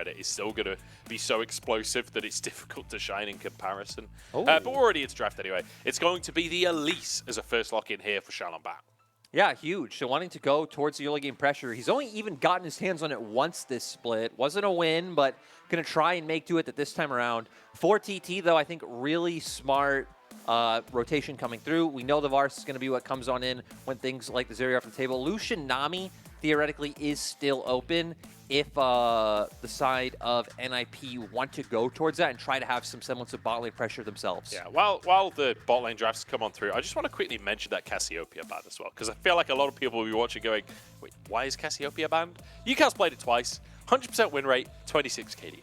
credit, is still going to be so explosive that it's difficult to shine in comparison. But we're already into draft anyway. It's going to be the Elise as a first lock in here for Shalombat. Yeah, huge. So wanting to go towards the early game pressure. He's only even gotten his hands on it once this split. Wasn't a win, but going to try and make do it this time around. For TT, though, I think really smart rotation coming through. We know the Varus is going to be what comes on in when things like the Zeri are off the table. Lucian Nami, theoretically, is still open if the side of NIP want to go towards that and try to have some semblance of bot lane pressure themselves. Yeah, while the bot lane drafts come on through, I just want to quickly mention that Cassiopeia ban as well, because I feel like a lot of people will be watching going, wait, why is Cassiopeia banned? Ucal's played it twice, 100% win rate, 26 KDA.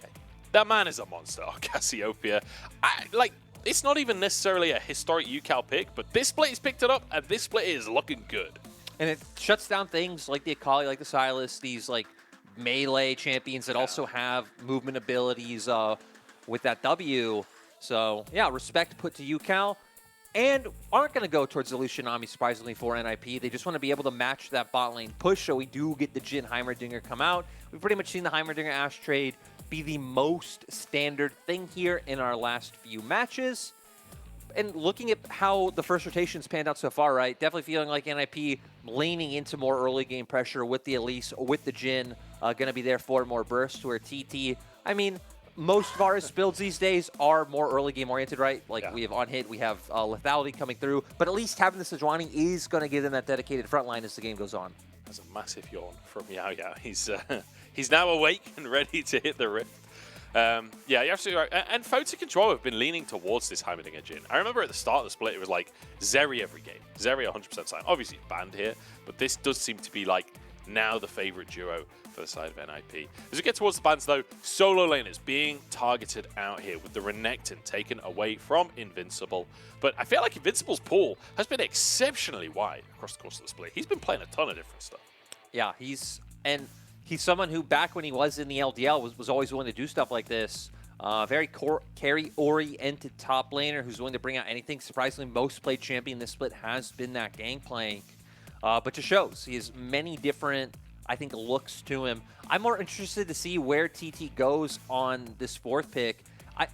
That man is a monster, Cassiopeia. It's not even necessarily a historic Ucal pick, but this split has picked it up, and this split is looking good. And it shuts down things like the Akali, like the Sylas, these like melee champions that also have movement abilities with that W. So, yeah, respect put to Ucal. And aren't going to go towards the Lucian Nami, surprisingly, for NIP. They just want to be able to match that bot lane push, so we do get the Jhin Heimerdinger come out. We've pretty much seen the Heimerdinger Ashe trade be the most standard thing here in our last few matches. And looking at how the first rotations panned out so far, right, definitely feeling like NIP leaning into more early game pressure with the Elise, with the Jhin, going to be there for more bursts, where TT, I mean, most Varus builds these days are more early game oriented, right? Like we have on hit, we have lethality coming through, but at least having the Sejuani is going to give them that dedicated front line as the game goes on. That's a massive yawn from Yao Yao. He's now awake and ready to hit the rift. Yeah, you're absolutely right. And Photic and Zhuo have been leaning towards this Heimerdinger Jhin. I remember at the start of the split, it was like Zeri every game. Zeri 100% sign. Obviously, it's banned here, but this does seem to be like now the favorite duo for the side of NIP. As we get towards the bans, though, solo laners being targeted out here with the Renekton taken away from Invincible. But I feel like Invincible's pool has been exceptionally wide across the course of the split. He's been playing a ton of different stuff. Yeah, he's someone who, back when he was in the LDL, was always willing to do stuff like this. Very carry-oriented top laner who's willing to bring out anything. Surprisingly, most played champion this split has been that Gangplank. But just shows he has many different, I think, looks to him. I'm more interested to see where TT goes on this fourth pick.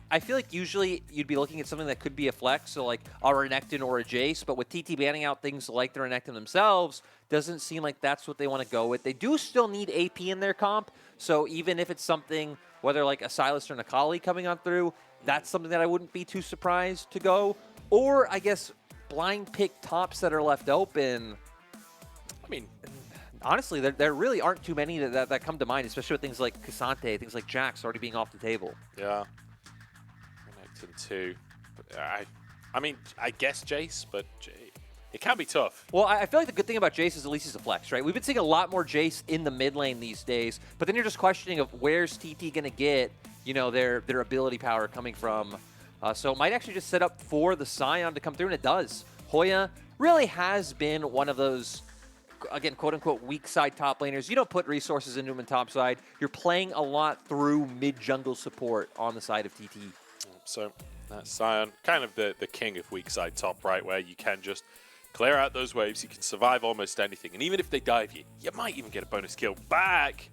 I feel like usually you'd be looking at something that could be a flex, so like a Renekton or a Jace, but with TT banning out things like the Renekton themselves, doesn't seem like that's what they want to go with. They do still need AP in their comp, so even if it's something, whether like a Sylas or an Akali coming on through, that's something that I wouldn't be too surprised to go. Or, I guess, blind pick tops that are left open. I mean, honestly, there really aren't too many that come to mind, especially with things like Cassante, things like Jax already being off the table. Yeah. Renekton too. I mean, I guess Jace, but it can be tough. Well, I feel like the good thing about Jace is at least he's a flex, right? We've been seeing a lot more Jace in the mid lane these days, but then you're just questioning of where's TT going to get, you know, their ability power coming from. So it might actually just set up for the Sion to come through, and it does. Hoya really has been one of those, again, quote-unquote, weak side top laners. You don't put resources into him in top side. You're playing a lot through mid-jungle support on the side of TT. So that's Sion, kind of the king of weak side top, right, where you can just clear out those waves, you can survive almost anything, and even if they dive you, you might even get a bonus kill back.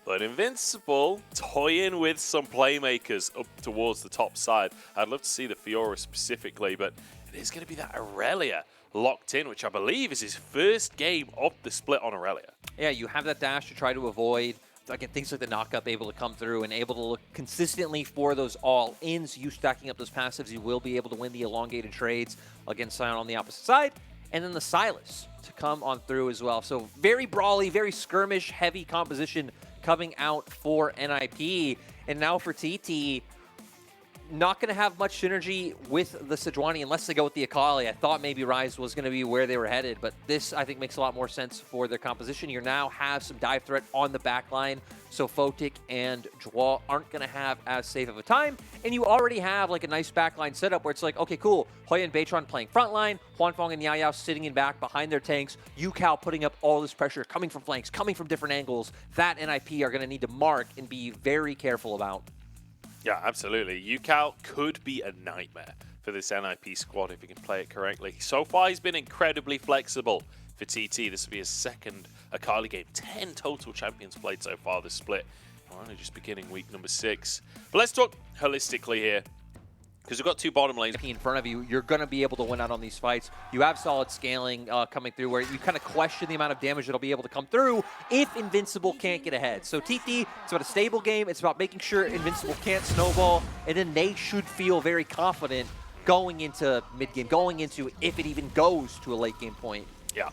But Invincible toying with some playmakers up towards the top side. I'd love to see the Fiora specifically, but it is going to be that Irelia locked in, which I believe is his first game of the split on Irelia. Yeah, you have that dash to try to avoid, again, things like the knockup able to come through and able to look consistently for those all-ins. You stacking up those passives, you will be able to win the elongated trades against Sion on the opposite side. And then the Sylas to come on through as well. So very brawly, very skirmish-heavy composition coming out for NIP. And now for TT, not going to have much synergy with the Sejuani unless they go with the Akali. I thought maybe Rise was going to be where they were headed, but this, I think, makes a lot more sense for their composition. You now have some dive threat on the back line, so Photic and Zhuo aren't going to have as safe of a time, and you already have like a nice backline setup where it's like, okay, cool, Hoya and Beichuan playing frontline, Huanfeng and Yao Yao sitting in back behind their tanks, Ucal putting up all this pressure, coming from flanks, coming from different angles. That NIP are going to need to mark and be very careful about. Yeah, absolutely. Ucal could be a nightmare for this NIP squad if he can play it correctly. So far, he's been incredibly flexible for TT. This will be his second Akali game. 10 total champions played so far this split. We're only just beginning week number 6. But let's talk holistically here, because we've got 2 bottom lanes in front of you. You're going to be able to win out on these fights. You have solid scaling coming through where you kind of question the amount of damage that'll be able to come through if Invincible can't get ahead. So TT, it's about a stable game. It's about making sure Invincible can't snowball, and then they should feel very confident going into mid-game, going into if it even goes to a late-game point. Yeah.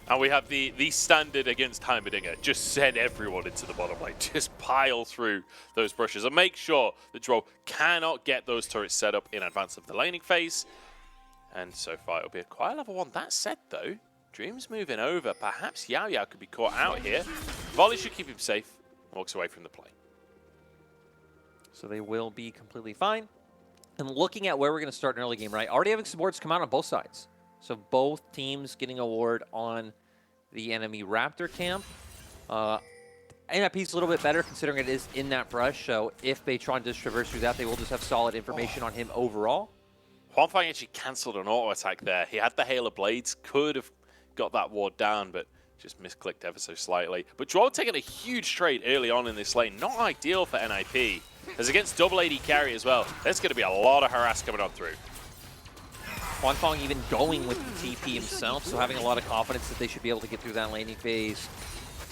And we have the standard against Heimerdinger. Just send everyone into the bottom lane. Just pile through those brushes and make sure that Zhuo cannot get those turrets set up in advance of the laning phase. And so far, it'll be a quiet level 1. That said, though, Dream's moving over. Perhaps Yao Yao could be caught out here. Volley should keep him safe. Walks away from the play. So they will be completely fine. And looking at where we're going to start in early game, right? Already having some wards come out on both sides. So both teams getting a ward on the enemy Raptor camp. NIP's a little bit better considering it is in that brush. So if Beichuan does traverse through that, they will just have solid information on him overall. Huanfeng actually cancelled an auto attack there. He had the Hail of Blades, could have got that ward down, but just misclicked ever so slightly. But Zhuo taking a huge trade early on in this lane. Not ideal for NIP. As against double AD carry as well, there's going to be a lot of harass coming on through. Huanfeng even going with the TP himself, so having a lot of confidence that they should be able to get through that laning phase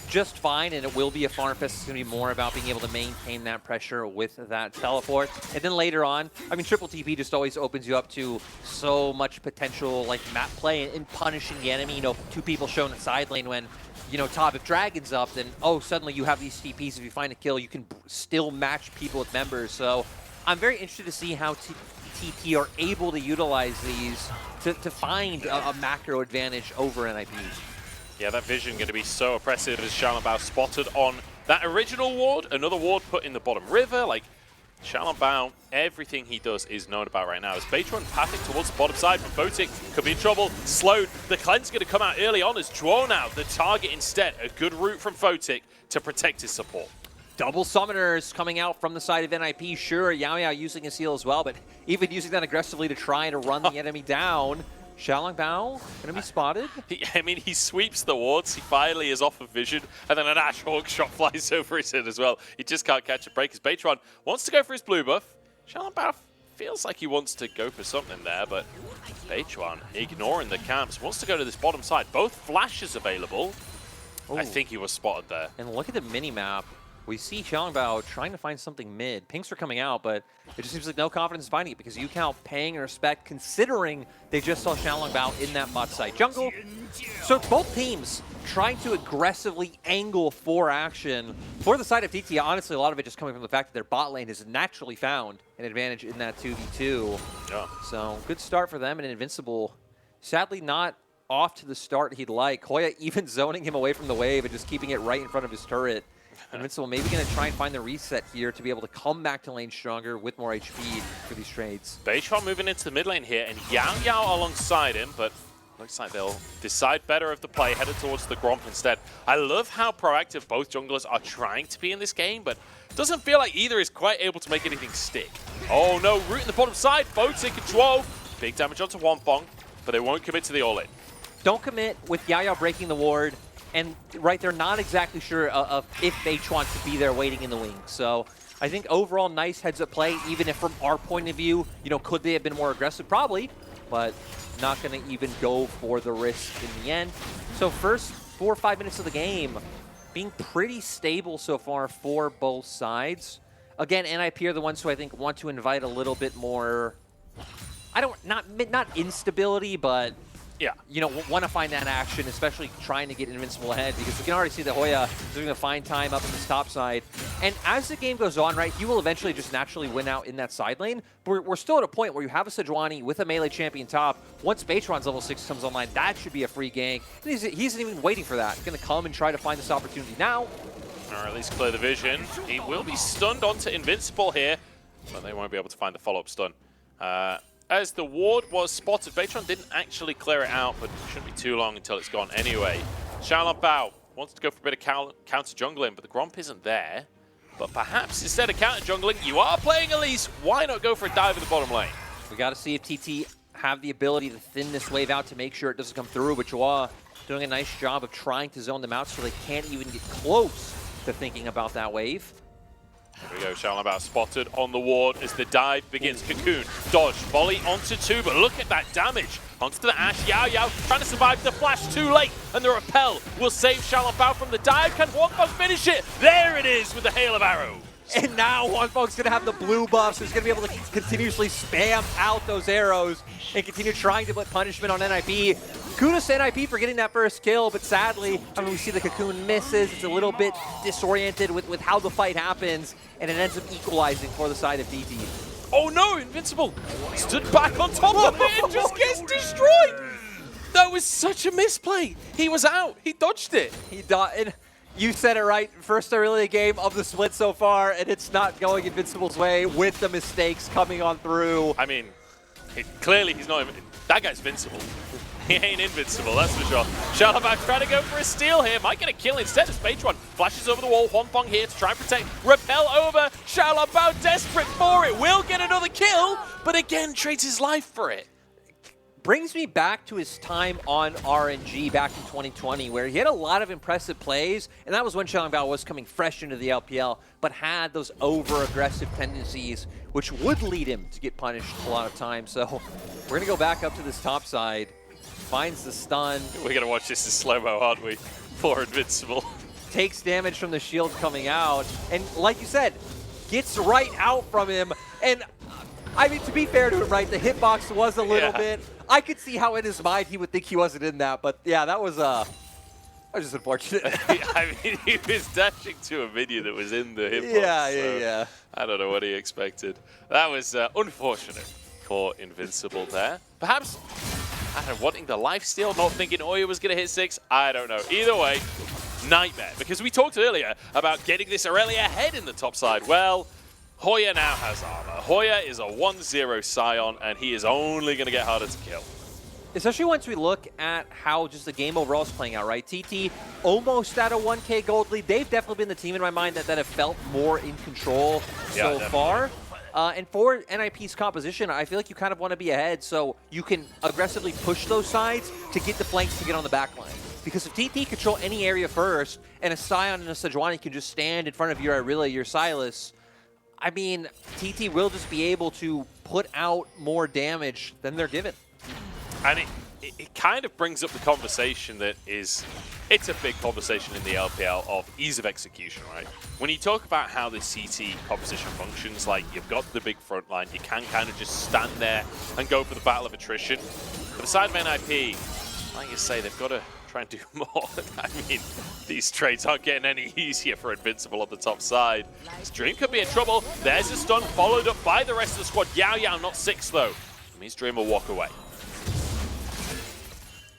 just fine, and it will be a farm fest. It's going to be more about being able to maintain that pressure with that teleport. And then later on, I mean, triple TP just always opens you up to so much potential like map play and punishing the enemy. You know, 2 people shown in side lane when, you know, top if Dragon's up, then, oh, suddenly you have these TPs. If you find a kill, you can still match people with members. So I'm very interested to see how TT are able to utilize these to find a macro advantage over NIP. Yeah, that vision going to be so oppressive as Xiaolongbao spotted on that original ward. Another ward put in the bottom river. Like, Xiaolongbao, everything he does is known about right now. As Beichuan pathing towards the bottom side from Photic, could be in trouble. Slowed. The cleanse going to come out early on as Zhuo now the target instead. A good route from Photic to protect his support. Double summoners coming out from the side of NIP. Sure, Yao Yao using his heal as well, but even using that aggressively to try to run the enemy down. Xiaolongbao going to be spotted. I mean, he sweeps the wards. He finally is off of vision. And then an Ashe Hawk shot flies over his head as well. He just can't catch a break as Beichuan wants to go for his blue buff. Xiaolongbao feels like he wants to go for something there, but Beichuan, ignoring the camps, wants to go to this bottom side. Both flashes available. Ooh. I think he was spotted there. And look at the mini-map. We see Xiaolongbao trying to find something mid. Pinks are coming out, but it just seems like no confidence in finding it because Ucal paying respect considering they just saw Xiaolongbao in that bot side jungle. So both teams trying to aggressively angle for action. For the side of TT, honestly, a lot of it just coming from the fact that their bot lane has naturally found an advantage in that 2v2. Yeah. So good start for them, and Invincible sadly not off to the start he'd like. Hoya even zoning him away from the wave and just keeping it right in front of his turret. Invincible maybe going to try and find the reset here to be able to come back to lane stronger with more HP for these trades. Beichuan moving into the mid lane here, and Yao Yao alongside him, but looks like they'll decide better of the play, headed towards the Gromp instead. I love how proactive both junglers are trying to be in this game, but it doesn't feel like either is quite able to make anything stick. Oh no, root in the bottom side, Photic and Zhuo. Big damage onto Huanfeng, but they won't commit to the all-in. Don't commit with Yao Yao breaking the ward. And right, they're not exactly sure of if Beichuan could be there waiting in the wings. So I think overall nice heads-up play, even if from our point of view, you know, could they have been more aggressive? Probably, but not going to even go for the risk in the end. So first 4 or 5 minutes of the game being pretty stable so far for both sides. Again, NIP are the ones who I think want to invite a little bit more, not instability, but yeah, you know, want to find that action, especially trying to get Invincible ahead, because we can already see that Hoya is doing a fine time up in this top side. And as the game goes on, right, he will eventually just naturally win out in that side lane. But we're still at a point where you have a Sejuani with a melee champion top. Once Beichuan's level 6 comes online, that should be a free gank. He isn't even waiting for that. He's going to come and try to find this opportunity now. Or at least clear the vision. He will be stunned onto Invincible here, but they won't be able to find the follow-up stun. As the ward was spotted, Beichuan didn't actually clear it out, but it shouldn't be too long until it's gone anyway. Xiaolongbao wants to go for a bit of counter jungling, but the Gromp isn't there. But perhaps instead of counter jungling, you are playing Elise. Why not go for a dive in the bottom lane? We got to see if TT have the ability to thin this wave out to make sure it doesn't come through, but Zhuo doing a nice job of trying to zone them out so they can't even get close to thinking about that wave. go. Shalabao spotted on the ward as the dive begins. Cocoon, dodge, volley onto 2, but look at that damage. Onto the Ashe, Yao Yao trying to survive the flash too late, and the repel will save Shalabao from the dive. Can Huanfeng finish it? There it is with the hail of arrows. And now Huanfeng's going to have the blue buffs, so he's going to be able to continuously spam out those arrows and continue trying to put punishment on NIP. Kudos to NIP for getting that first kill, but sadly, I mean, we see the Cocoon misses. It's a little bit disoriented with how the fight happens, and it ends up equalizing for the side of DT. Oh no, Invincible stood back on top of it and just gets destroyed. That was such a misplay. He was out. He dodged it. He dodged. You said it right. First Irelia game of the split so far, and it's not going Invincible's way with the mistakes coming on through. I mean, clearly he's not. That guy's invincible. He ain't invincible, that's for sure. Shalabao trying to go for a steal here. Might get a kill instead as Beichuan flashes over the wall. Huanfeng here to try and protect. Repel over. Shalabao desperate for it. Will get another kill, but again trades his life for it. Brings me back to his time on RNG back in 2020, where he had a lot of impressive plays, and that was when Shalabao was coming fresh into the LPL, but had those over-aggressive tendencies, which would lead him to get punished a lot of times. So we're going to go back up to this top side. Finds the stun. We're going to watch this in slow-mo, aren't we? For Invincible. Takes damage from the shield coming out, and like you said, gets right out from him. And I mean, to be fair to him, right, the hitbox was a little bit. I could see how in his mind he would think he wasn't in that, but yeah, that was just unfortunate. I mean, he was dashing to a minion that was in the hitbox. Yeah. I don't know what he expected. That was unfortunate for Invincible there. Perhaps, I don't know, wanting the lifesteal, not thinking Hoya was going to hit 6. I don't know. Either way, nightmare. Because we talked earlier about getting this Irelia ahead in the top side. Well, Hoya now has armor. Hoya is a 1-0 Sion, and he is only going to get harder to kill. Especially once we look at how just the game overall is playing out, right? TT almost at a 1K gold lead. They've definitely been the team in my mind that have felt more in control so far. And for NIP's composition, I feel like you kind of want to be ahead so you can aggressively push those sides to get the flanks to get on the back line. Because if TT control any area first, and a Sion and a Sejuani can just stand in front of your Irelia, your Sylas, I mean, TT will just be able to put out more damage than they're given. And it kind of brings up the conversation that is, it's a big conversation in the LPL of ease of execution, right? When you talk about how the CT composition functions, like you've got the big front line, you can kind of just stand there and go for the battle of attrition. For the side of NIP, like you say, they've got to try and do more. I mean, these trades aren't getting any easier for Invincible on the top side. His Dream could be in trouble. There's a stun followed up by the rest of the squad. Yao Yao not 6 though. It means Dream will walk away.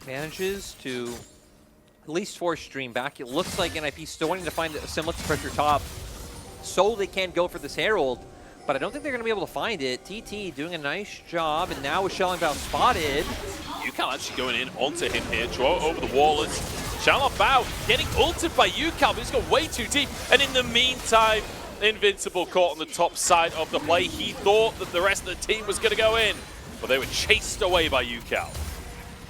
Manages to at least force Dream back. It looks like NIP still wanting to find a similar pressure top so they can go for this Herald, but I don't think they're going to be able to find it. TT doing a nice job, and now with Shalabao spotted. Ucal actually going in onto him here. Zhuo over the wall. Shalabao getting ulted by Ucal, but he's gone way too deep. And in the meantime, Invincible caught on the top side of the play. He thought that the rest of the team was going to go in, but they were chased away by Ucal.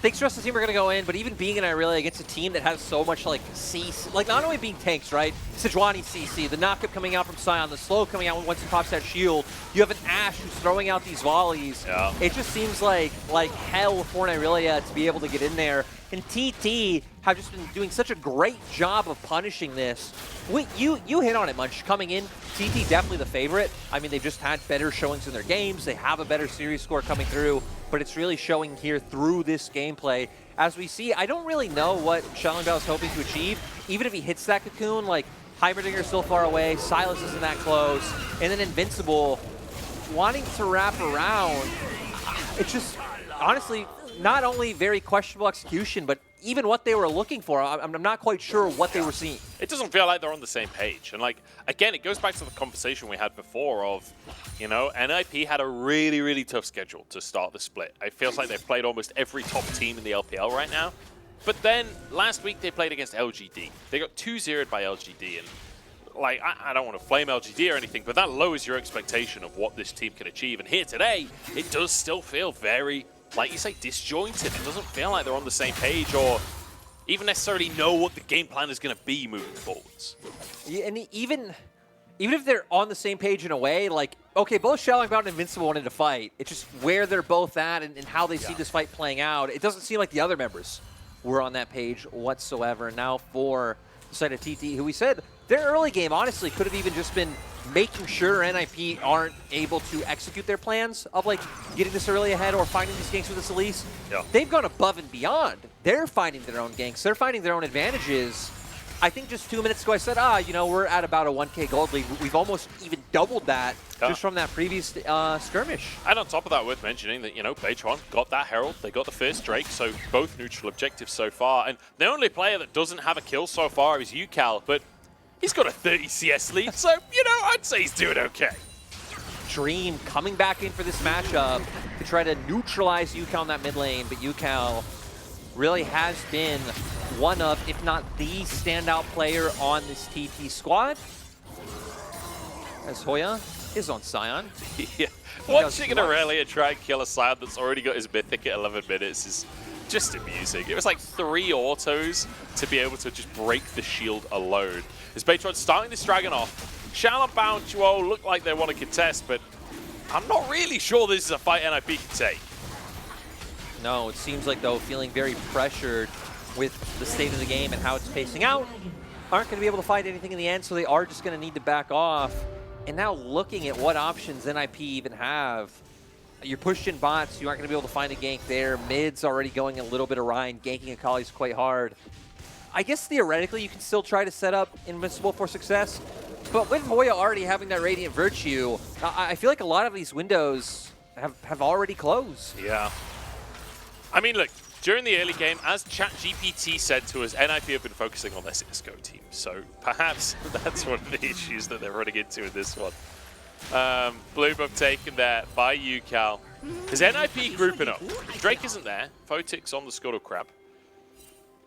Thinks the rest of the team are going to go in, but even being in Irelia against a team that has so much like CC, like not only being tanks, right? Sejuani CC, the knockup coming out from Sion, the slow coming out once he pops that shield. You have an Ashe who's throwing out these volleys. Yeah. It just seems like hell for an Irelia to be able to get in there. And TT have just been doing such a great job of punishing this. You hit on it, Munch. Coming in, TT definitely the favorite. I mean, they've just had better showings in their games. They have a better series score coming through, but it's really showing here through this gameplay. As we see, I don't really know what Shalabao is hoping to achieve. Even if he hits that Cocoon, like Heimerdinger is still far away, Sylas isn't that close, and then Invincible wanting to wrap around. It's just, honestly, not only very questionable execution, but even what they were looking for, I'm not quite sure what they were seeing. It doesn't feel like they're on the same page. And like, again, it goes back to the conversation we had before of, you know, NIP had a really, really tough schedule to start the split. It feels like they've played almost every top team in the LPL right now. But then last week they played against LGD. They got 2-0'd by LGD. And like, I don't want to flame LGD or anything, but that lowers your expectation of what this team can achieve. And here today, it does still feel very, like you say, disjointed. It doesn't feel like they're on the same page or even necessarily know what the game plan is going to be moving forwards. Yeah, and even even if they're on the same page in a way, like, okay, both Shelling Bound and Invincible wanted to fight. It's just where they're both at and how they see this fight playing out. It doesn't seem like the other members were on that page whatsoever. And now for the side of TT, who we said their early game, honestly, could have even just been making sure NIP aren't able to execute their plans of, like, getting this early ahead or finding these ganks with this Elise. Yeah. They've gone above and beyond. They're finding their own ganks. They're finding their own advantages. I think just 2 minutes ago I said, you know, we're at about a 1K gold lead. We've almost even doubled that just from that previous skirmish. And on top of that, worth mentioning that, you know, Beichuan got that Herald. They got the first Drake, so both neutral objectives so far. And the only player that doesn't have a kill so far is Ucal, but he's got a 30 CS lead, so, you know, I'd say he's doing okay. Dream coming back in for this matchup to try to neutralize Ucal in that mid lane, but Ucal really has been one of, if not the standout player on this TT squad. As Hoya is on Sion. Yeah. Watching an Irelia try and kill a Sion that's already got his mythic at 11 minutes is just amusing. It was like 3 autos to be able to just break the shield alone. As Beichuan starting this dragon off, Shalom Bound Zhuo look like they want to contest, but I'm not really sure this is a fight NIP can take. No, it seems like, though, feeling very pressured with the state of the game and how it's pacing out. Aren't going to be able to fight anything in the end, so they are just going to need to back off. And now looking at what options NIP even have, you're pushing bots, you aren't going to be able to find a gank there. Mid's already going a little bit awry, and ganking Akali's quite hard. I guess theoretically you can still try to set up Invincible for success, but with Hoya already having that Radiant Virtue, I feel like a lot of these windows have already closed. Yeah. I mean, look, during the early game, as ChatGPT said to us, NIP have been focusing on their CSGO team, so perhaps that's one of the issues that they're running into in this one. Blue buff taken there by Ucal. Is NIP grouping up? Drake isn't there. Photic's on the Scuttle Crab.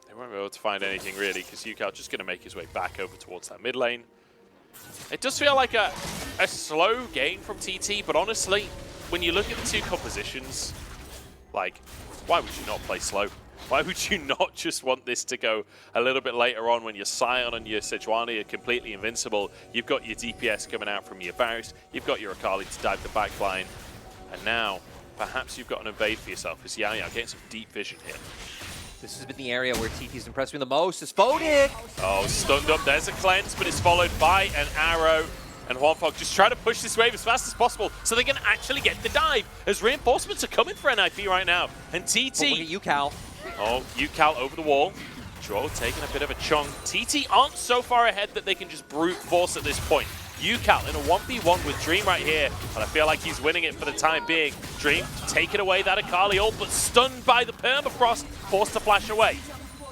They won't be able to find anything really, because Ucal just going to make his way back over towards that mid lane. It does feel like a slow game from TT, but honestly, when you look at the two compositions, like, why would you not play slow? Why would you not just want this to go a little bit later on when your Sion and your Sejuani are completely invincible? You've got your DPS coming out from your Varus, you've got your Akali to dive the backline, and now perhaps you've got an invade for yourself. It's Yao getting some deep vision here. This has been the area where TT's impressed me the most. Is Photic. Oh, stunned up. There's a cleanse, but it's followed by an arrow. And Huanfeng just try to push this wave as fast as possible so they can actually get the dive, as reinforcements are coming for NIP right now. And TT... Oh, look at Ucal. Oh, Ucal over the wall. Zhuo taking a bit of a chunk. TT aren't so far ahead that they can just brute force at this point. Ucal in a 1v1 with Dream right here, and I feel like he's winning it for the time being. Dream taking away that Akali ult, but stunned by the permafrost, forced to flash away.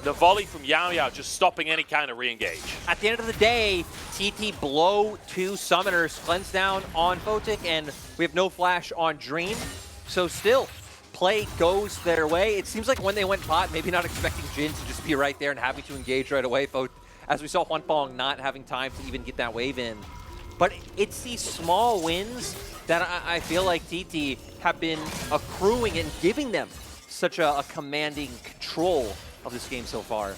The volley from Yao just stopping any kind of re-engage. At the end of the day, TT blow 2 summoners, cleanse down on Photic, and we have no flash on Dream. So still, play goes their way. It seems like when they went bot, maybe not expecting Jhin to just be right there and having to engage right away. As we saw Huanfeng not having time to even get that wave in. But it's these small wins that I feel like TT have been accruing and giving them such a commanding control of this game so far.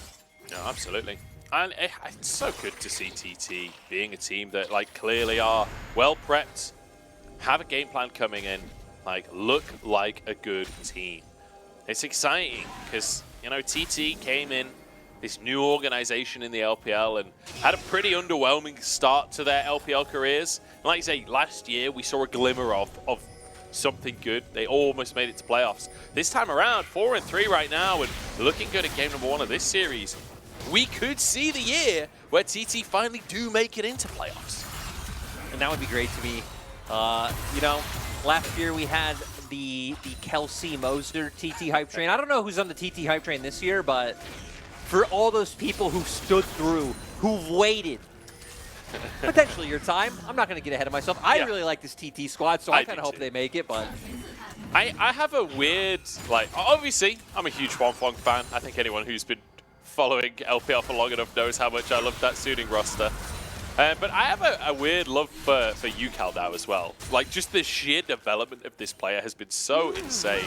No, absolutely. And it's so good to see TT being a team that, like, clearly are well prepped, have a game plan coming in, like, look like a good team. It's exciting because, you know, TT came in, this new organization in the LPL, and had a pretty underwhelming start to their LPL careers. And like you say, last year we saw a glimmer of something good. They almost made it to playoffs. This time around, 4-3 right now, and looking good at game number 1 of this series. We could see the year where TT finally do make it into playoffs. And that would be great to me. You know, last year we had the Kelsey Moser TT hype train. I don't know who's on the TT hype train this year, but for all those people who stood through, who've waited, potentially your time. I'm not going to get ahead of myself. I really like this TT squad, so I kind of hope they make it, but... I have a weird, like, obviously, I'm a huge Huanfeng fan. I think anyone who's been following LPL for long enough knows how much I love that suiting roster. But I have a weird love for Ucal now as well. Like, just the sheer development of this player has been so insane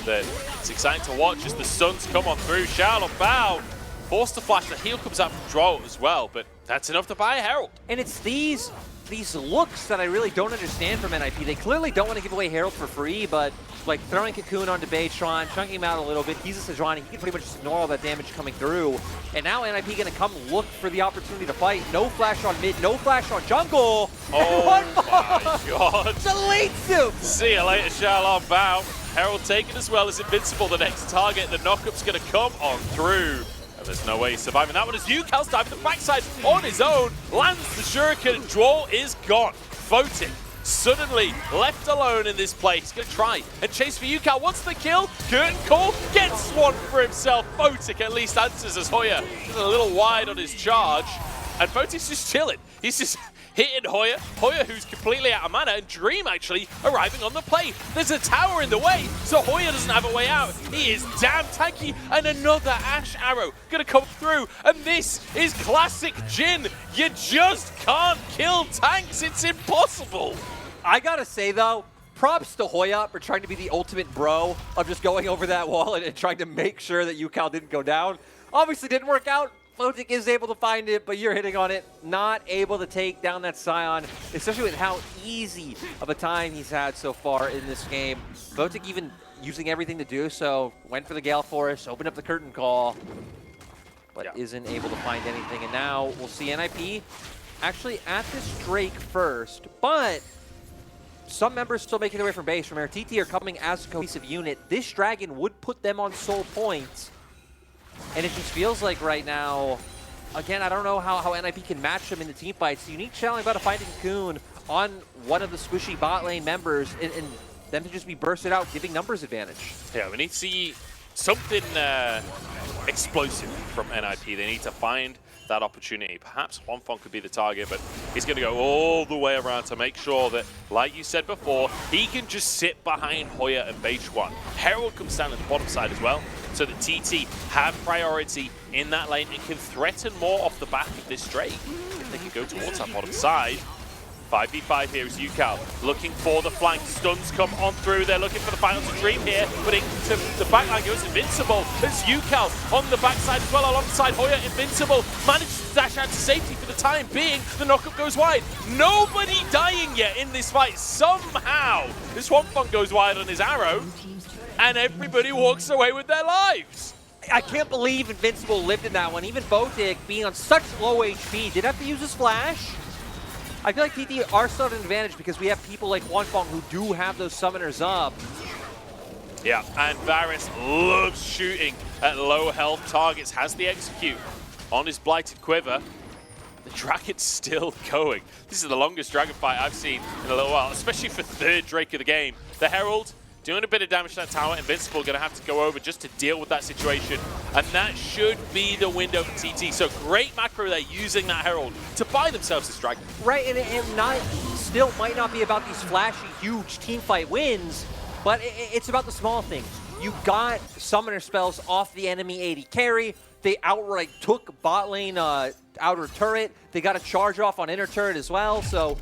that it's exciting to watch as the Suns come on through. Shalom Bound, forced to flash. The heal comes out from Zhuo as well, but that's enough to buy a Herald. And it's these these looks that I really don't understand from NIP. They clearly don't want to give away Herald for free, but like throwing Cocoon onto Beichuan, chunking him out a little bit. He's a Sejuani. He can pretty much just ignore all that damage coming through. And now NIP going to come look for the opportunity to fight. No flash on mid, no flash on jungle. Oh my god. Sylas! See you later, Shalom Bow. Herald taken as well as Invincible, the next target. The knockup's going to come on through. And there's no way he's surviving that one as Ucal's diving the backside on his own. Lands the shuriken. Zhuo is gone. Photic suddenly left alone in this play. He's going to try and chase for Ucal. Wants the kill. Curtain call. Gets one for himself. Photic at least answers as Hoya is a little wide on his charge. And Photic's just chilling. He's just hitting Hoya. Hoya who's completely out of mana, and Dream actually arriving on the play. There's a tower in the way, so Hoya doesn't have a way out. He is damn tanky, and another Ashe arrow gonna come through, and this is classic Jhin. You just can't kill tanks, it's impossible. I gotta say though, props to Hoya for trying to be the ultimate bro of just going over that wall and trying to make sure that Ucal didn't go down. Obviously didn't work out. Photic is able to find it, but you're hitting on it. Not able to take down that Sion, especially with how easy of a time he's had so far in this game. Photic even using everything to do so. Went for the Gale Forest, opened up the curtain call, but isn't able to find anything. And now we'll see NIP actually at this Drake first, but some members still making their way from base. Remember, TT are coming as a cohesive unit. This Dragon would put them on soul points. And it just feels like right now, again, I don't know how NIP can match them in the team fights. The unique challenge about finding Cocoon on one of the squishy bot lane members and them to just be bursted out, giving numbers advantage. Yeah, we need to see something explosive from NIP. They need to find that opportunity. Perhaps Huanfeng could be the target, but he's going to go all the way around to make sure that, like you said before, he can just sit behind Hoya and Beichuan. Herald comes down at the bottom side as well, so that TT have priority in that lane and can threaten more off the back of this Drake. If they can go towards that bottom side. 5v5 here is Ucal looking for the flank. Stuns come on through. They're looking for the final to Dream here, but into the backline goes Invincible. There's Ucal on the backside as well alongside Hoya. Invincible manages to dash out to safety for the time being. The knockup goes wide. Nobody dying yet in this fight. Somehow this Huanfeng goes wide on his arrow and everybody walks away with their lives. I can't believe Invincible lived in that one. Even Photic, being on such low HP, did have to use his flash. I feel like TT are still at an advantage because we have people like Huanfeng who do have those summoners up. Yeah, and Varus loves shooting at low health targets, has the execute on his Blighted Quiver. The Dragon's still going. This is the longest Dragon fight I've seen in a little while, especially for third Drake of the game. The Herald doing a bit of damage to that tower. Invincible going to have to go over just to deal with that situation. And that should be the window for TT. So great macro there, using that Herald to buy themselves this Dragon. Right, and it still might not be about these flashy, huge teamfight wins, but it's about the small things. You got summoner spells off the enemy AD carry. They outright took bot lane outer turret. They got a charge off on inner turret as well. So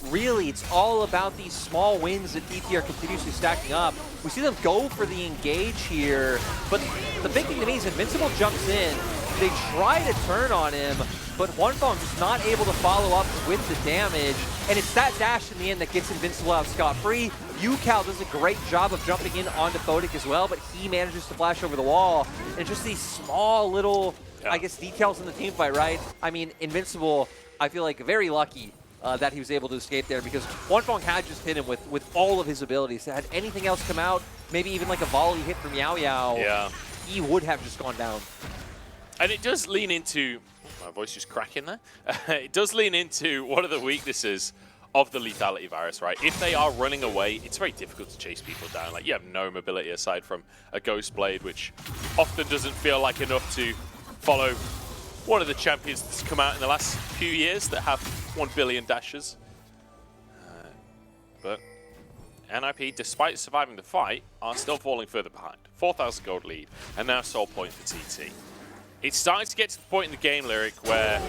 really, it's all about these small wins that TT are continuously stacking up. We see them go for the engage here, but the big thing to me is Invincible jumps in. They try to turn on him, but Huanfeng is not able to follow up with the damage, and it's that dash in the end that gets Invincible out scot-free. Ucal does a great job of jumping in onto Photic as well, but he manages to flash over the wall. And just these small little, I guess, details in the team fight, right? I mean, Invincible, I feel like very lucky that he was able to escape there, because Huanfeng had just hit him with all of his abilities. Had anything else come out, maybe even like a volley hit from Yao Yao, he would have just gone down. And it does lean into, my voice just cracking there, it does lean into one of the weaknesses of the lethality virus, right? If they are running away, it's very difficult to chase people down. Like, you have no mobility aside from a Ghost Blade, which often doesn't feel like enough to follow one of the champions that's come out in the last few years that have 1 billion dashes. But NIP, despite surviving the fight, are still falling further behind. 4,000 gold lead, and now soul point for TT. It's starting to get to the point in the game, Lyric, where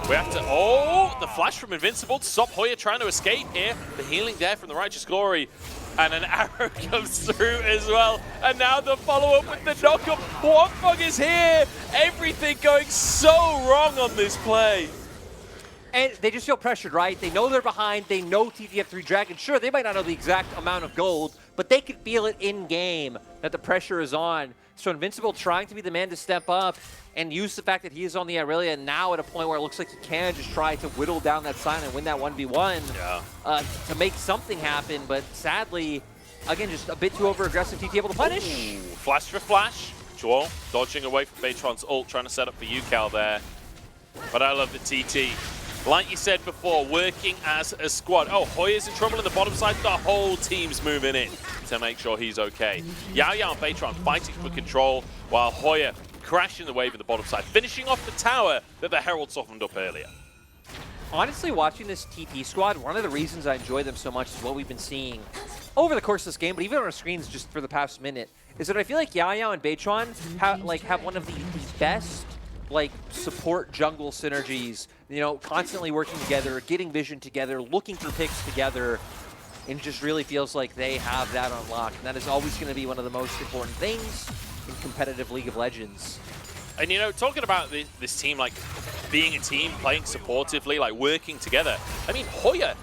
we have to... Oh, the flash from Invincible to stop Hoya trying to escape here. The healing there from the Righteous Glory. And an arrow comes through as well. And now the follow-up with the knock-up. Huanfeng is here. Everything going so wrong on this play. And they just feel pressured, right? They know they're behind. They know TT have 3 dragons. Sure, they might not know the exact amount of gold, but they can feel it in-game that the pressure is on. So Invincible trying to be the man to step up and use the fact that he is on the Irelia now at a point where it looks like he can just try to whittle down that sign and win that 1v1 to make something happen. But sadly, again, just a bit too over-aggressive. TT able to punish. Ooh, flash for flash. Zhuo dodging away from Beichuan's ult, trying to set up for Ucal there. But I love the TT. Like you said before, working as a squad. Oh, Hoya's in trouble in the bottom side. The whole team's moving in to make sure he's okay. Yao Yao and Beichuan fighting for control, while Hoya crashing the wave in the bottom side, finishing off the tower that the Herald softened up earlier. Honestly, watching this TT squad, one of the reasons I enjoy them so much is what we've been seeing over the course of this game, but even on our screens just for the past minute, is that I feel like Yao Yao and Beichuan have one of the best support jungle synergies, you know, constantly working together, getting vision together, looking for picks together, and just really feels like they have that unlocked. And that is always going to be one of the most important things in competitive League of Legends. And, you know, talking about this team, like, being a team, playing supportively, like, working together, I mean, Hoya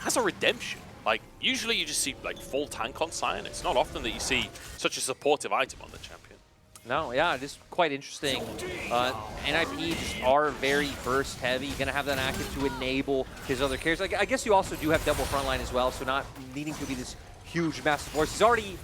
has a redemption. Like, usually you just see, like, full tank on Sion. It's not often that you see such a supportive item on the champion. No, yeah, it is quite interesting. NIP just are very burst heavy. You're going to have that active to enable his other characters. I guess you also do have double frontline as well, so not needing to be this huge, massive force. He's already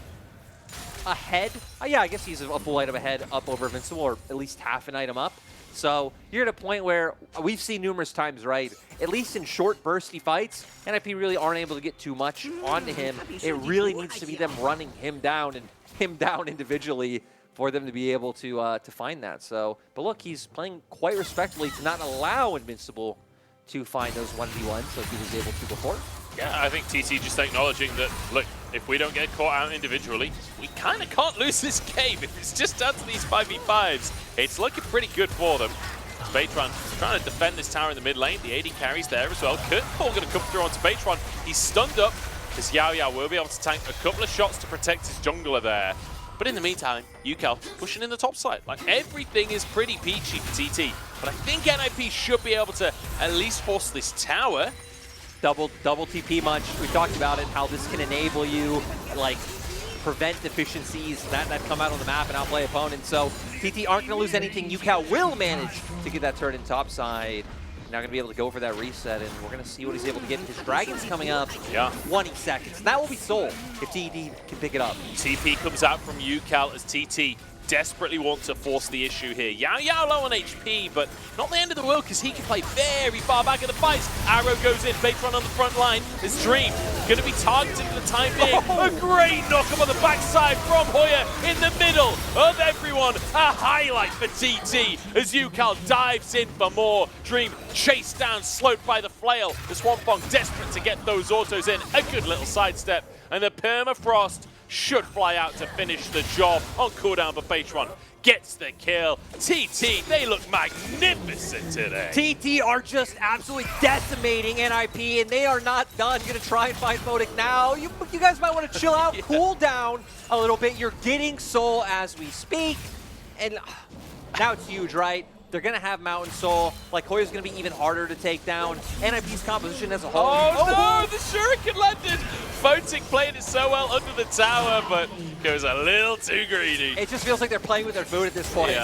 ahead. Yeah, I guess he's a full item ahead up over Invincible, or at least half an item up. So you're at a point where we've seen numerous times, right? At least in short, bursty fights, NIP really aren't able to get too much onto him. It really needs to be them running him down and him down individually for them to be able to find that. So, but look, he's playing quite respectfully to not allow Invincible to find those 1v1s like he was able to before. Yeah, I think TT just acknowledging that, look, if we don't get caught out individually, we kind of can't lose this game. If it's just down to these 5v5s, it's looking pretty good for them. Beichuan trying to defend this tower in the mid lane. The AD carries there as well. Curtain going to come through onto Beichuan. He's stunned up, because Yao Yao will be able to tank a couple of shots to protect his jungler there. But in the meantime, Ucal pushing in the top side. Like, everything is pretty peachy for TT. But I think NIP should be able to at least force this tower. Double TP Munch. We talked about it, how this can enable you, like, prevent deficiencies that come out on the map and outplay opponents. So TT aren't going to lose anything. Ucal will manage to get that turn in top side. Now going to be able to go for that reset, and we're going to see what he's able to get. His Dragon's coming up 20 seconds. That will be sold if TT can pick it up. TP comes out from Ucal as TT desperately want to force the issue here. Yao Yao low on HP, but not the end of the world, because he can play very far back in the fights. Arrow goes in, Beichuan on the front line. His Dream going to be targeted for the time being. A great knock-up on the backside from Hoya in the middle of everyone. A highlight for TT as Ucal dives in for more. Dream chased down, slowed by the flail. As Huanfeng desperate to get those autos in. A good little sidestep, and the permafrost should fly out to finish the job on cooldown, but Beichuan gets the kill. TT, they look magnificent today. TT are just absolutely decimating NIP, and they are not done. Gonna try and find Photic now. You guys might want to chill out, cool down a little bit. You're getting Soul as we speak, and now it's huge, right? They're going to have Mountain Soul. Like, Hoya's going to be even harder to take down. NIP's composition as a whole. Oh, no, the Shuriken landed. Photic played it so well under the tower, but goes a little too greedy. It just feels like they're playing with their food at this point,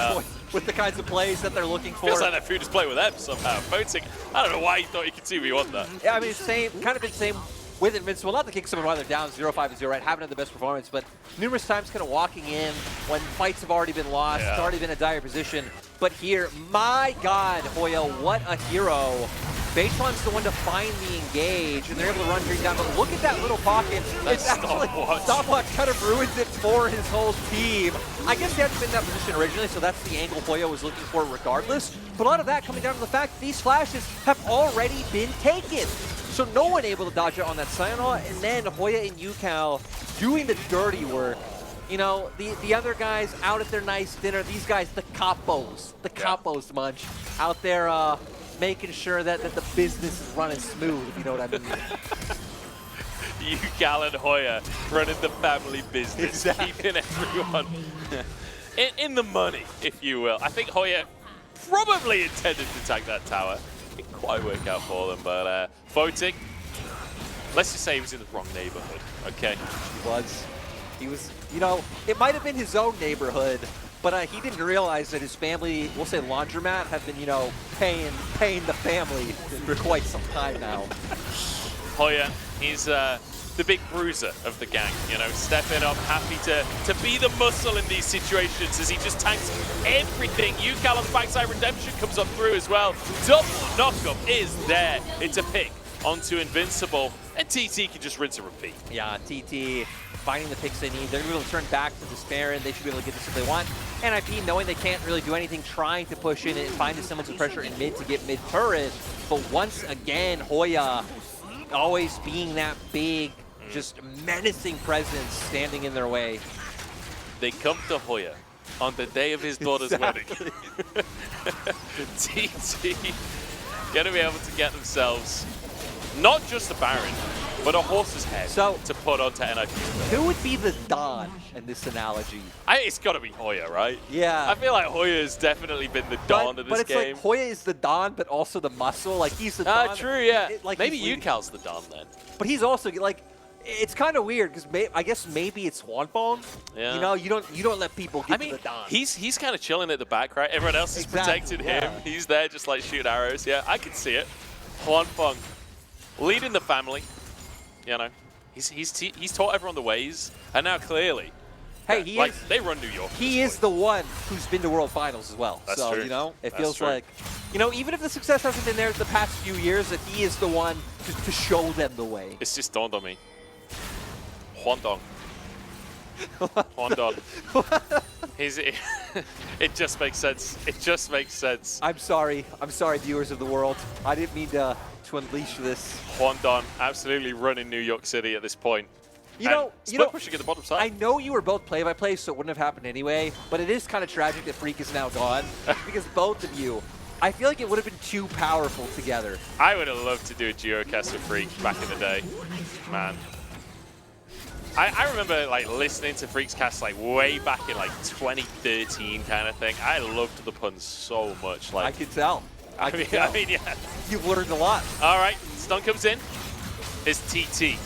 with the kinds of plays that they're looking for. Feels like their food is playing with them somehow. Photic, I don't know why you thought you could 2v1 that. Yeah, I mean, kind of been same with Invincible. Not to kick someone while they're down 0-5-0, right? Haven't had the best performance, but numerous times kind of walking in when fights have already been lost. It's already been a dire position. But here, my God, Hoya, what a hero. Beichuan's the one to find the engage, and they're able to run Dream down. But look at that little pocket. It's actually, Stopwatch kind of ruins it for his whole team. I guess he hadn't been in that position originally, so that's the angle Hoya was looking for regardless. But a lot of that coming down to the fact that these flashes have already been taken. So no one able to dodge it on that Sion, and then Hoya and Ucal doing the dirty work. You know, the other guys out at their nice dinner, these guys, the capos, Munch, out there making sure that the business is running smooth, if you know what I mean. Ucal and Hoya running the family business, keeping everyone in the money, if you will. I think Hoya probably intended to tank that tower. didn't quite work out for them. But Photic, let's just say he was in the wrong neighborhood, okay? He was, you know, it might have been his own neighborhood, but he didn't realize that his family, we'll say laundromat, have been, you know, paying the family for quite some time now. Hoya, he's the big bruiser of the gang, you know, stepping up, happy to be the muscle in these situations as he just tanks everything. Ucal on the backside, Redemption comes up through as well. Double knockup is there. It's a pick onto Invincible, and TT can just rinse and repeat. Yeah, TT finding the picks they need. They're going to be able to turn back to Despair, and they should be able to get this if they want. NIP, knowing they can't really do anything, trying to push in and find a semblance of pressure in mid to get mid turret. But once again, Hoya always being that big, just menacing presence standing in their way. They come to Hoya on the day of his daughter's wedding. TT going to be able to get themselves not just a Baron, but a horse's head to put onto NIP. Who would be the Don in this analogy? It's got to be Hoya, right? Yeah. I feel like Hoya has definitely been the Don of this game. But it's like Hoya is the Don, but also the muscle. Like he's the Don. True, yeah. Like maybe Ucal's the Don then. But he's also like, it's kind of weird because I guess maybe it's Huanfeng. Yeah. You know, you don't let people get to the Don. He's kind of chilling at the back, right? Everyone else is protecting him. He's there just like shooting arrows. Yeah, I can see it. Huanfeng leading the family. You know, he's taught everyone the ways, and now clearly, hey, they run New York. He is the one who's been to World Finals as well. That's so true. You know, it feels like, you know, even if the success hasn't been there the past few years, that he is the one to show them the way. It's just dawned on me. Huandong. Huandong. It just makes sense. It just makes sense. I'm sorry, viewers of the world. I didn't mean to unleash this. Huandong absolutely running New York City at this point. You know, pushing at the bottom side. I know you were both play-by-play, so it wouldn't have happened anyway. But it is kind of tragic that Freak is now gone because both of you, I feel like it would have been too powerful together. I would have loved to do a duocast with Freak back in the day, man. I remember like listening to Freak's cast like way back in like 2013 kind of thing. I loved the puns so much. Like I could tell. I mean, yeah. You've learned a lot. All right, stun comes in. It's TT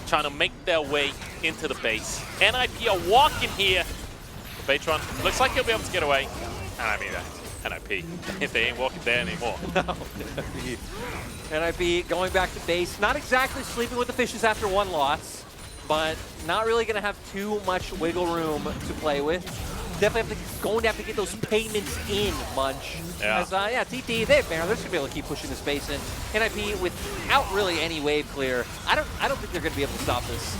trying to make their way into the base. NIP are walking here. Beichuan looks like he'll be able to get away. And I mean that. NIP, if they ain't walking there anymore. No, NIP going back to base. Not exactly sleeping with the fishes after one loss, but not really going to have too much wiggle room to play with. Definitely going to have to get those payments in, Munch. Yeah. As, TT, they're just going to be able to keep pushing the space in. NIP without really any wave clear. I don't think they're going to be able to stop this.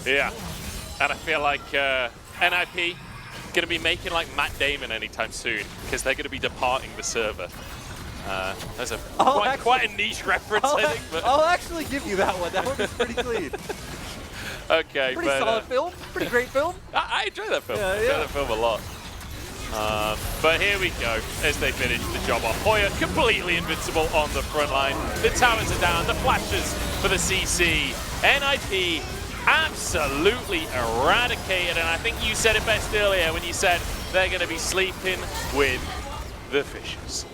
Yeah, and I feel like NIP going to be making like Matt Damon anytime soon because they're going to be departing the server. That's a quite a niche reference, I think. But I'll actually give you that one. That one was pretty clean. Okay, pretty solid film. Pretty great film. I enjoy that film. Yeah, I enjoy that film a lot. But here we go as they finish the job off. Hoya completely invincible on the front line. The towers are down. The flashes for the CC. NIP absolutely eradicated. And I think you said it best earlier when you said they're going to be sleeping with the fishes.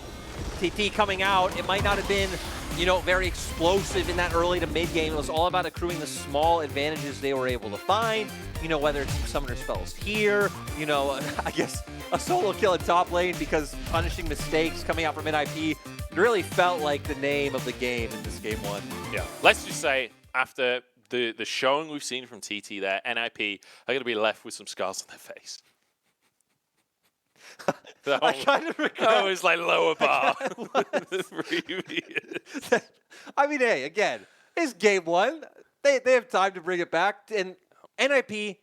TT coming out. It might not have been, you know, very explosive in that early to mid game. It was all about accruing the small advantages they were able to find. You know, whether it's summoner spells here, you know, I guess a solo kill in top lane because punishing mistakes coming out from NIP really felt like the name of the game in this game one. Yeah. Let's just say after the showing we've seen from TT there, NIP are going to be left with some scars on their face. I kind of regret. That was like lower bar. I mean, hey, again, it's game one. They have time to bring it back. And NIP,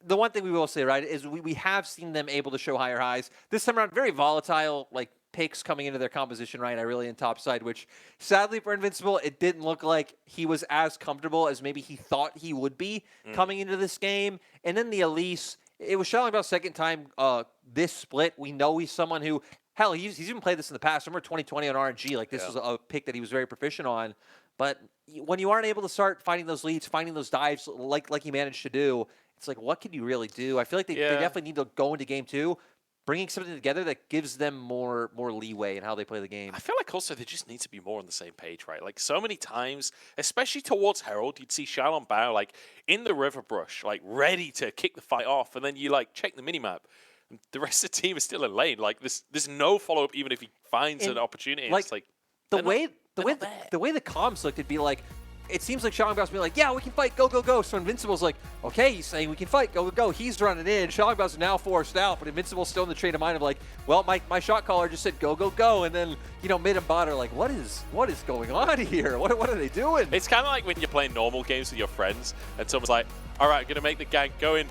the one thing we will say, right, is we have seen them able to show higher highs. This time around, very volatile, like, picks coming into their composition, right? Irelia and topside, which sadly for Invincible, it didn't look like he was as comfortable as maybe he thought he would be coming into this game. And then the Elise, it was showing about second time this split. We know he's someone who, hell, he's even played this in the past. Remember 2020 on RNG, like this was a pick that he was very proficient on. But when you aren't able to start finding those leads, finding those dives like he managed to do, it's like, what can you really do? I feel like they definitely need to go into game two, bringing something together that gives them more leeway in how they play the game. I feel like also they just need to be more on the same page, right? Like so many times, especially towards Herald, you'd see Xiaolong Bao like in the river brush, like ready to kick the fight off, and then you like check the minimap. And the rest of the team is still in lane. Like there's no follow up even if he finds an opportunity. Like, it's like the way the comms looked, it'd be like, it seems like Xiaolong Bao's being like, yeah, we can fight, go, go, go. So Invincible's like, okay, he's saying we can fight, go, go, go. He's running in. Xiaolong Bao's now forced out, but Invincible's still in the train of mind of like, well, my shot caller just said go, go, go. And then, you know, mid and bot are like, what is going on here? What are they doing? It's kind of like when you're playing normal games with your friends and someone's like, all right, I'm going to make the gank, go in.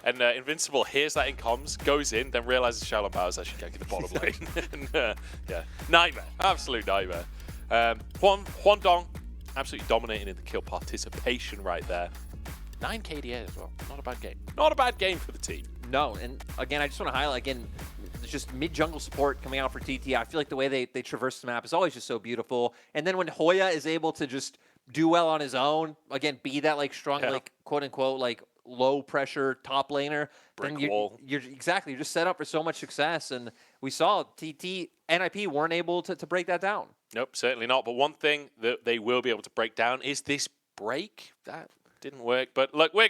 And Invincible hears that in comms, goes in, then realizes Xiaolong Bao is actually ganking the bottom lane. And, yeah, nightmare. Absolute nightmare. Huanfeng absolutely dominating in the kill participation right there. 9 KDA as well. Not a bad game. Not a bad game for the team. No, and again, I just want to highlight, again, just mid-jungle support coming out for TT. I feel like the way they traverse the map is always just so beautiful. And then when Hoya is able to just do well on his own, again, be that like strong, like quote-unquote, like low-pressure top laner, then you're just set up for so much success. And we saw TT, NIP weren't able to break that down. Nope, certainly not. But one thing that they will be able to break down is this break. That didn't work. But look, we're going